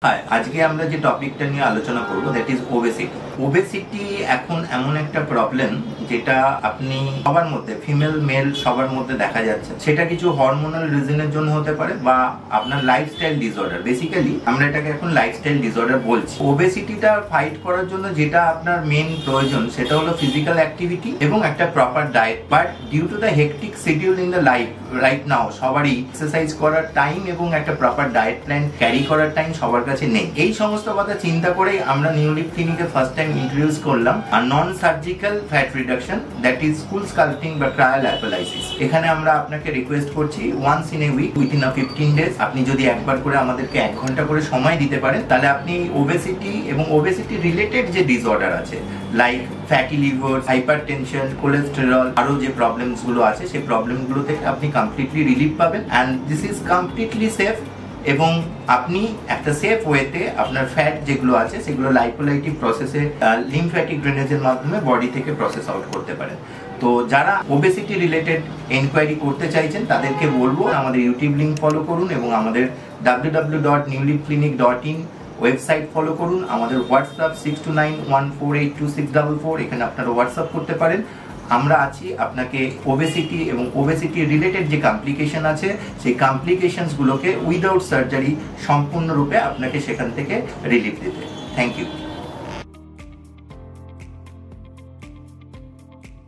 হ্যাঁ, আজকে আমরা যে টপিকটা নিয়ে আলোচনা করব দ্যাট ইজ ওবেসিটি। ওবেসিটি এখন এমন একটা প্রবলেম যেটা আপনি সবার মধ্যে, ফিমেল মেল সবার মধ্যে দেখা যাচ্ছে। সেটা কিছু হরমোনাল রিজনের জন্য হতে পারে বা আপনার লাইফস্টাইল ডিসঅর্ডার। বেসিক্যালি আমরা এটাকে এখন লাইফস্টাইল ডিসঅর্ডার বলছি। ওবেসিটিটা ফাইট করার জন্য যেটা আপনার মেন প্রয়োজন সেটা হলো ফিজিক্যাল অ্যাক্টিভিটি এবং একটা proper diet. But due to the hectic schedule in the life right now সবারই এক্সারসাইজ করার টাইম এবং একটা প্রপার ডায়েট প্ল্যান ক্যারি করার টাইম সবার কাছে নেই। এই সমস্ত কথা চিন্তা করেই আমরা নিউলিপ ক্লিনিকে ফার্স্ট টাইম ইন্ট্রোডিউস করলাম non surgical fat reduction that is full sculpting বা ট্রায়াল অ্যাপোলাইসিস। এখানে আমরা আপনাকে রিকোয়েস্ট করছি once in a week within 15 days আপনি যদি একবার করে আমাদেরকে 1 ঘন্টা করে সময় দিতে পারেন, তাহলে আপনি ওবেসিটি এবং ওবেসিটি রিলেটেড যে ডিসঅর্ডার আছে like fatty liver, hypertension, cholesterol, আরো যে প্রবলেমস গুলো আছে সেই প্রবলেমগুলো থেকে আপনি কমপ্লিটলি রিলিফ পাবেন। And this is completely safe এবং আপনি একটা সেফ ওয়েতে আপনার ফ্যাট যেগুলো আছে সেগুলো লাইপোলাইটিক প্রসেসে লিমফ্যাটিক ড্রেনেজের মাধ্যমে বডি থেকে প্রসেস আউট করতে পারেন। তো যারা ওবেসিটি রিলেটেড এনকোয়ারি করতে চাইছেন তাদেরকে বলবো আমাদের ইউটিউব লিঙ্ক ফলো করুন এবং আমাদের www.newlipclinic.in ওয়েবসাইট ফলো করুন। আমাদের হোয়াটসঅ্যাপ 6291482644, এখানে আপনারা হোয়াটসঅ্যাপ করতে পারেন। আমরা আছি আপনাকে ওবেসিটি এবং ওবেসিটি রিলেটেড যে কমপ্লিকেশন আছে সেই কমপ্লিকেশনসগুলোকে উইদাউট সার্জারি সম্পূর্ণরূপে আপনাকে সেখান থেকে রিলিফ দিতে। Thank you.